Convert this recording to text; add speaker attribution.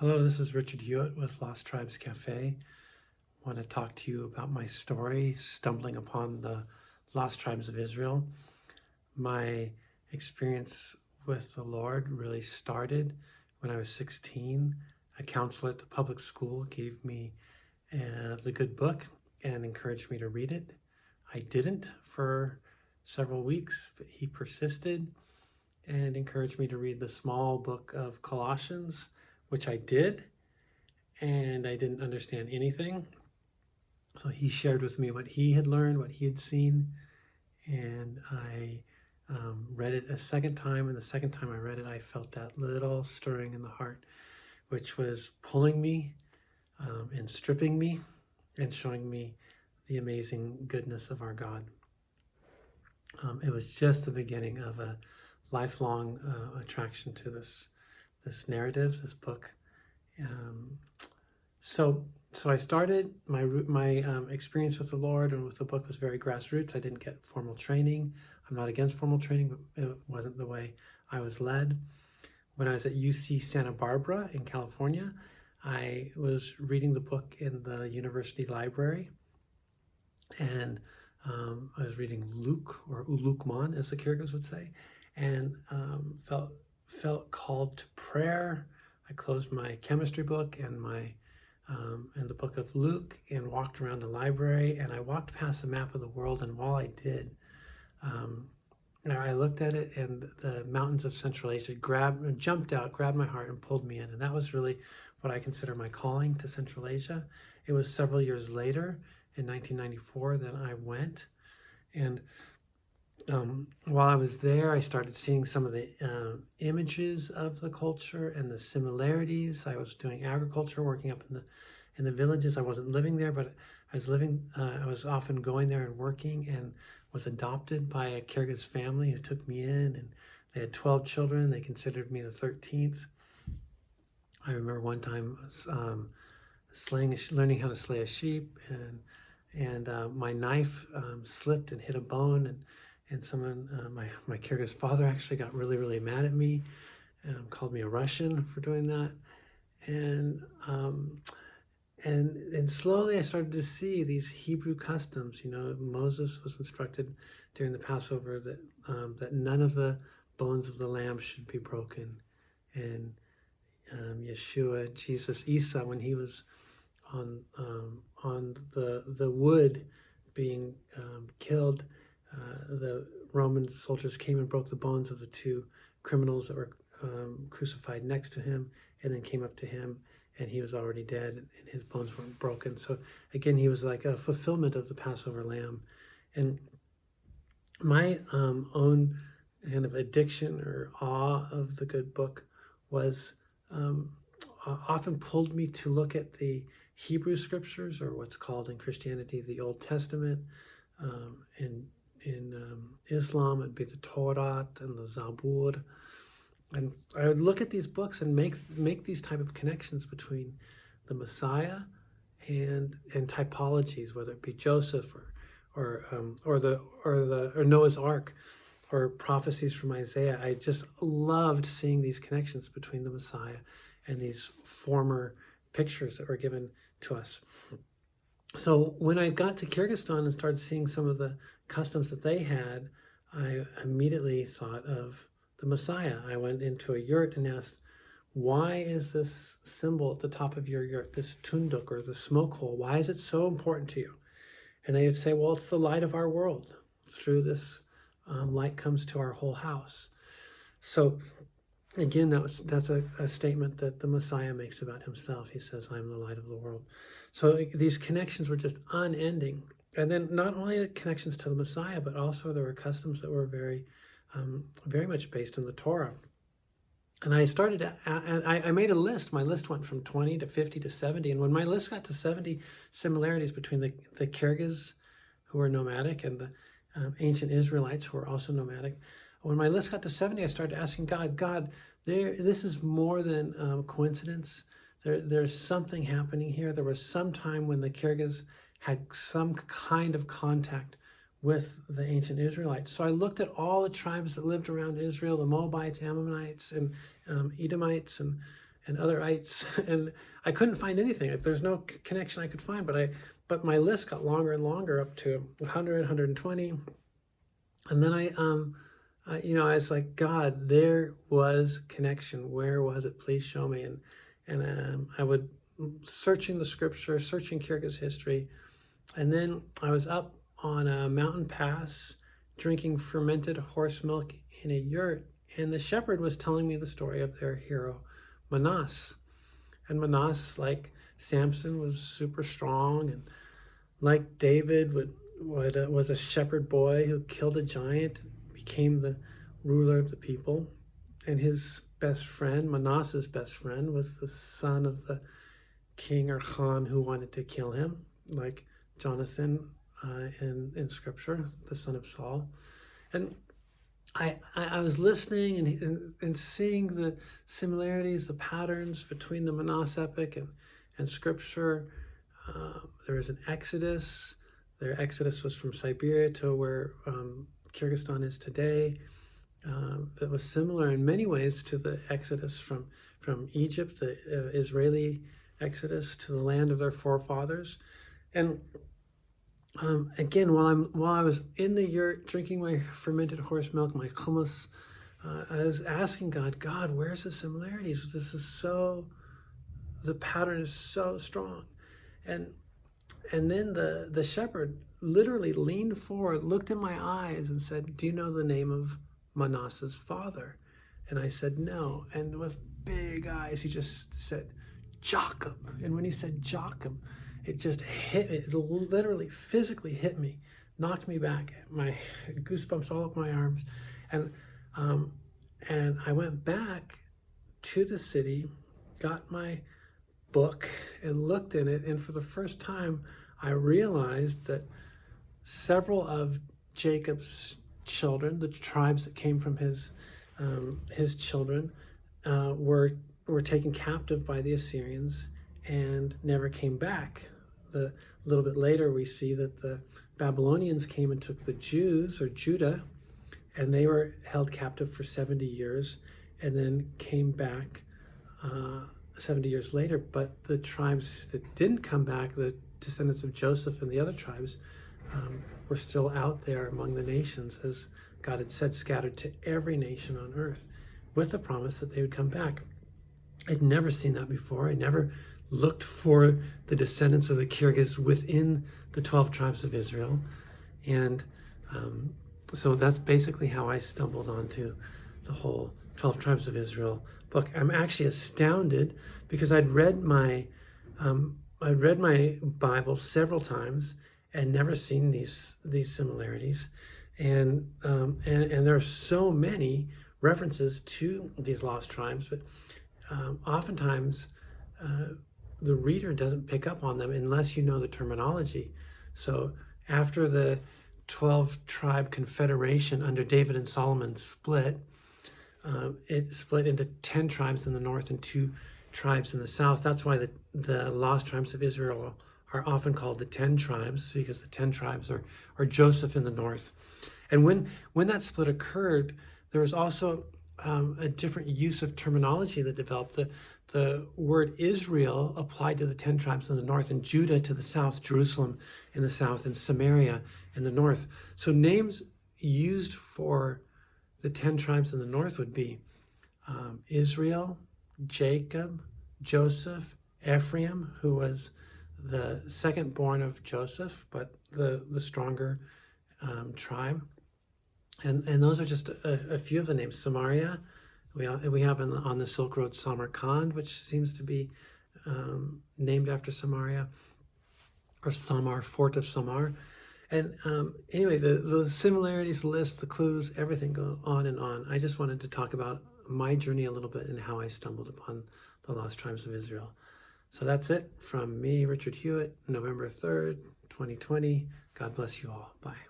Speaker 1: Hello, this is Richard Hewitt with Lost Tribes Cafe. I want to talk to you about my story, stumbling upon the Lost Tribes of Israel. My experience with the Lord really started when I was 16. A counselor at the public school gave me the good book and encouraged me to read it. I didn't for several weeks, but he persisted and encouraged me to read the small book of Colossians, which I did, and I didn't understand anything. So he shared with me what he had learned, what he had seen, and I read it a second time, and the second time I read it, I felt that little stirring in the heart, which was pulling me and stripping me and showing me the amazing goodness of our God. It was just the beginning of a lifelong attraction to this narrative, this book. So I started my experience with the Lord and with the book was very grassroots. I didn't get formal training. I'm not against formal training, but it wasn't the way I was led. When I was at UC Santa Barbara in California, I was reading the book in the university library, and I was reading Luke, or Ulukman, as the Kyrgyz would say, and felt called to prayer. I closed my chemistry book and the book of Luke and walked around the library, and I walked past the map of the world, and while I did, I looked at it, and the mountains of Central Asia jumped out, grabbed my heart, and pulled me in. And that was really what I consider my calling to Central Asia. It was several years later, in 1994, that I went. And while I was there, I started seeing some of the images of the culture and the similarities. I was doing agriculture, working up in the villages. I wasn't living there, but I was often going there and working, and was adopted by a Kyrgyz family who took me in, and they had 12 children. They considered me the 13th. I remember one time learning how to slay a sheep, and my knife slipped and hit a bone, and someone, my Kyrgyz father actually got really, really mad at me, called me a Russian for doing that. And slowly I started to see these Hebrew customs. You know, Moses was instructed during the Passover that none of the bones of the lamb should be broken. And Yeshua, Jesus, Isa, when he was on the wood being killed, the Roman soldiers came and broke the bones of the two criminals that were crucified next to him, and then came up to him, and he was already dead, and his bones weren't broken. So again, he was like a fulfillment of the Passover lamb. And my own kind of addiction or awe of the good book was often pulled me to look at the Hebrew scriptures, or what's called in Christianity the Old Testament. In Islam, it'd be the Torah and the Zabur. And I would look at these books and make these type of connections between the Messiah and typologies, whether it be Joseph or Noah's Ark, or prophecies from Isaiah. I just loved seeing these connections between the Messiah and these former pictures that were given to us. So when I got to Kyrgyzstan and started seeing some of the customs that they had, I immediately thought of the Messiah. I went into a yurt and asked, why is this symbol at the top of your yurt, this tunduk, or the smoke hole, why is it so important to you? And they would say, well, it's the light of our world. Through this light comes to our whole house. So again, that's a statement that the Messiah makes about himself. He says, I'm the light of the world. So these connections were just unending. And then not only the connections to the Messiah, but also there were customs that were very much based in the Torah. And I started, I made a list. My list went from 20 to 50 to 70. And when my list got to 70 similarities between the Kyrgyz, who were nomadic, and the ancient Israelites, who were also nomadic, when my list got to 70, I started asking God, this is more than coincidence. There's something happening here. There was some time when the Kyrgyz had some kind of contact with the ancient Israelites. So I looked at all the tribes that lived around Israel, the Moabites, Ammonites, and Edomites, and and other ites, and I couldn't find anything. There's no connection I could find, but my list got longer and longer, up to 100, 120. And then I was like, God, there was connection. Where was it? Please show me. And I would searching the scripture, searching Kyrgyz history, and then I was up on a mountain pass drinking fermented horse milk in a yurt, and the shepherd was telling me the story of their hero, Manas. And Manas, like Samson, was super strong, and like David was a shepherd boy who killed a giant, became the ruler of the people. And his best friend, Manas's best friend, was the son of the king or Khan who wanted to kill him, like Jonathan in scripture, the son of Saul. And I was listening and seeing the similarities, the patterns between the Manas epic and scripture. There was an exodus. Their exodus was from Siberia to where Kyrgyzstan is today. That was similar in many ways to the exodus from Egypt, the Israeli exodus to the land of their forefathers. And again, while I was in the yurt drinking my fermented horse milk, my hummus, I was asking God, where's the similarities? The pattern is so strong. And then the shepherd literally leaned forward, looked in my eyes and said, do you know the name of Manas's father? And I said, no. And with big eyes, he just said, Jacob. And when he said Jacob, it just hit me. It literally physically hit me, knocked me back, my goosebumps all up my arms. And I went back to the city, got my book and looked in it, and for the first time I realized that several of Jacob's children, the tribes that came from his children, were taken captive by the Assyrians and never came back. A little bit later we see that the Babylonians came and took the Jews, or Judah, and they were held captive for 70 years and then came back 70 years later. But the tribes that didn't come back, the descendants of Joseph and the other tribes, were still out there among the nations, as God had said, scattered to every nation on earth, with the promise that they would come back. I'd never seen that before. I never looked for the descendants of the Kyrgyz within the 12 tribes of Israel. And so that's basically how I stumbled onto the whole 12 tribes of Israel book. I'm actually astounded because I'd read my Bible several times and never seen these similarities. And there are so many references to these lost tribes, but oftentimes the reader doesn't pick up on them unless you know the terminology. So after the 12 tribe confederation under David and Solomon split, it split into 10 tribes in the north and 2 tribes in the south. That's why the lost tribes of Israel are often called the 10 tribes, because the 10 tribes are Joseph in the north. And when that split occurred, there was also a different use of terminology that developed. The word Israel applied to the 10 tribes in the north, and Judah to the south, Jerusalem in the south, and Samaria in the north. So names used for the 10 tribes in the north would be Israel, Jacob, Joseph, Ephraim, who was the second born of Joseph, but the stronger tribe. And those are just a few of the names. Samaria, we have on the Silk Road Samarkand, which seems to be named after Samaria, or Samar, fort of Samar. And anyway, the similarities list, the clues, everything go on and on. I just wanted to talk about my journey a little bit and how I stumbled upon the lost tribes of Israel. So that's it from me, Richard Hewitt, November 3rd, 2020. God bless you all. Bye.